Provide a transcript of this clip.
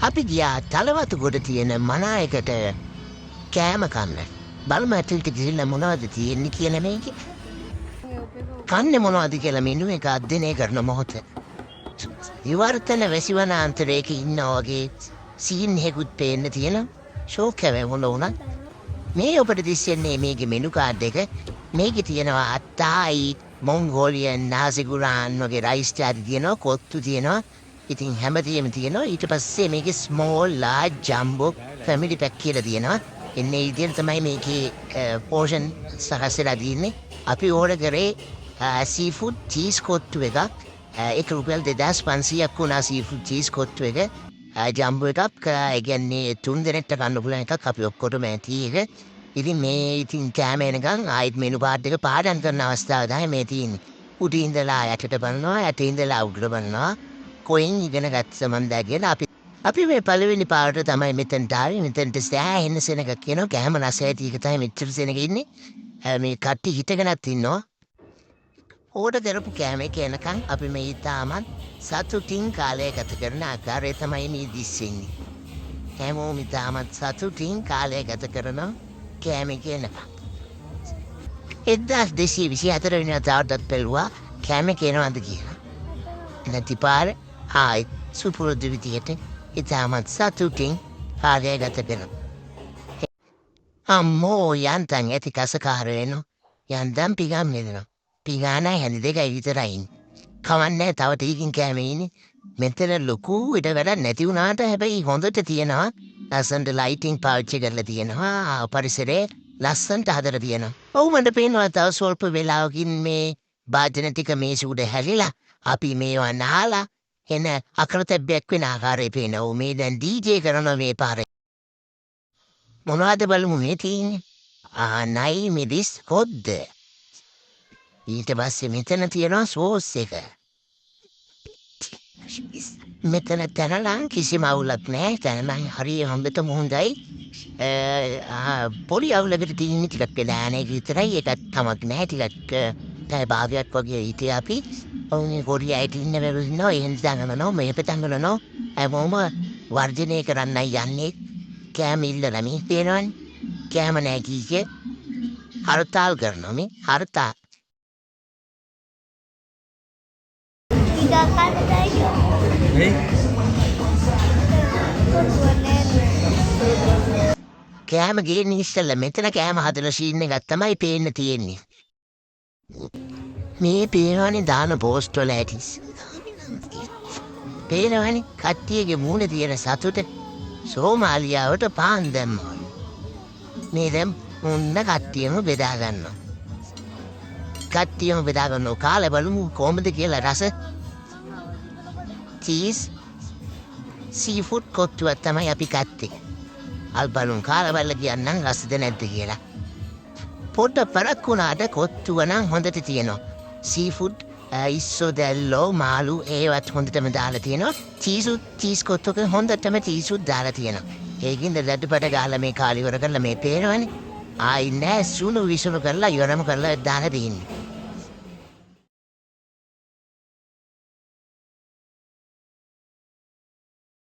අපි ගියා තලවතු ගොඩ තියෙන මනායකට කෑම කන්න. බලමු ඇතුළට ගිහිල්ලා මොනවද තියෙන්නේ කියලා මේකේ. කන්නේ මොනවද කියලා මෙනු එක අධ්‍යයනය කරන මොහොත. විවර්තන වැසිවනාන්තරයක ඉන්නා වගේ සීන් එකකුත් පේන්න තියෙනවා. ෂෝක් කැවේ මොන වුණත්. මේ ඔබට දිස්සෙන්නේ මේකේ මෙනු කාඩ් එක. මේකේ තියෙනවා අත්තායි මොන්ගෝලියන් නාසිගුරාන් වගේ රයිස් චාටි තියෙනවා කොත්තු තියෙනවා. ඉතින් හැමතියෙම තියෙනවා. ඊට පස්සේ මේකේ ස්මෝල් ලාර්ජ් ජම්බෝ ෆැමිලි පැක් කියලා තියෙනවා. එන්නේ ඉතින් තමයි මේකේ පෝෂන් සකස්සලා දින්නේ. අපි ඕඩර් කරේ සීෆුඩ් චීස් කොත්තු එකක්. ඒක රුපියල් 2500ක් වුණා සීෆුඩ් චීස් කොත්තු එක. ජම්බෝ එකක් ඒ කියන්නේ 3 දෙනෙක්ට කන්න පුළුවන් එකක්. අපි ඔක්කොටම ඇති එක. ඉතින් මේ ඉතින් කෑම එනකන් ආයිත් මෙනු කාඩ් එක පාඩම් කරන අවස්ථාව තමයි මේ තියෙන්නේ. උඩින් ඉඳලා යටට බලනවා, යටින් ඉඳලා උඩට බලනවා. කොයින් ඉගෙන ගත්ත සමන්දා කියලා අපි මේ පළවෙනි පාරට තමයි මෙතනට ආවේ. මෙතනට සෑහෙන සෙනගක් කියනවා. කෑම රස ඇති එක තමයි මෙච්චර සෙනග ඉන්නේ. මේ කට්ටි හිටගෙනත් ඉන්නවා. ඕඩර් කරපු කෑම එක එනකන් අපි මේ ඊටමත් සතුටින් කාලය ගත කරන ආකාරය තමයි මේ දිස්සෙන්නේ. හැමෝම ඊටමත් සතුටින් කාලය ගත කරන කෑම එක එනකන්. 1224 වෙනිදා තාවටත් පෙළුවා කෑම එක එනවද කියලා. නැති පාර ආයි සුපුරුදු විදියට ඉතාමත් සතුටින් කාලය ගත කරනවා. අම්මෝ යන්තම් ඇති කසකාර වෙනවා. යන්තම් පිගම් වෙනවා. පිගානයි හැඳි දෙකයි විතරයි. කවන්නේ තව ටිකකින් කෑම ඉන්නේ. මෙතන ලොකු ඉඩ වැඩක් නැති වුණාට හැබැයි හොඳට තියෙනවා. ලස්සනට ලයිටිං පාවිච්චි කරලා තියෙනවා. පරිසරේ ලස්සනට හදලා තියෙනවා. ඔව් මට පේනවා තව ස්වල්ප වෙලාවකින් මේ භාජන ටික මේසෙ උඩ හැලිලා අපි මේවා නාලා එන අකරතැබ්බයක් වෙන ආකාරය පේනවා. මේ දැන් DJ කරනවා මේ පාරේ. මොනවද බලමු මේ තියෙන්නේ? නයි මිරිස් කොද්ද. ඊට පස්සේ මෙතන තියෙනවා සෝස් එක. මෙතන තනලං කිසිම අවුලක් නැහැ. තනලං හරිය හොඳටම හොඳයි. පොඩි අවුලකට තියෙන ටිකක් වෙලා නැහැ විතරයි. ඒකත් තමක් නැහැ ටිකක් තේ භාගයක් වගේ හිටියා අපි. ඔවුනේ කොරියාට ඉන්න වෙලාවෙ එහෙන් දානවා මේ පෙතංගලනෝ හැමෝම වර්ජනය කරන්නයි යන්නේ. කෑම ඉල්ලලා මේ තේනවනේ. කෑම නැහැ කීකේ හර්තාල් කරනවා මේ හර්තාල්. කෑම ගේන්න ඉස්සෙල්ලා මෙතන කෑම හදලා සීන් එකක් තමයි පේන්න තියෙන්නේ. මේ පේනවනේ දාන පෝස්ට් වල ඇටිස්. පේනවනේ කට්ටියගේ මූණේ තියෙන සතුට. සෝමාලියාවට පාන් දැම්මා. මේ දැන් මුන්න කට්ටියම බෙදා ගන්නවා. කට්ටියම බෙදා ගන්නවා. කාලේ බලමු කොහොමද කියලා රස. චීස් සීෆුඩ් කොත්තුවක් තමයි අපි කත්තේ. අල්බලුන් කාලා බලලා කියන්නම් රසද නැද්ද කියලා. පොඩ පරක් වුණාට කොත්තුව නම් හොඳට තියෙනවා. සීෆුඩ් ඉස්සොදැල්ලෝ මාළු ඒවත් හොඳටම දාලා තියෙනවා. චීස් කොත්තුක හොඳටම චීසුත් දාලා තියෙනවා. ඒකින්ද ලැඩ්ඩපට ගහලා මේ කාලි ඉවර කරලා මේ පේනවනේ. ආයි නෑ සුණු විසුණු කරලා ඉවරම කරලා දාලා දෙන්නේ.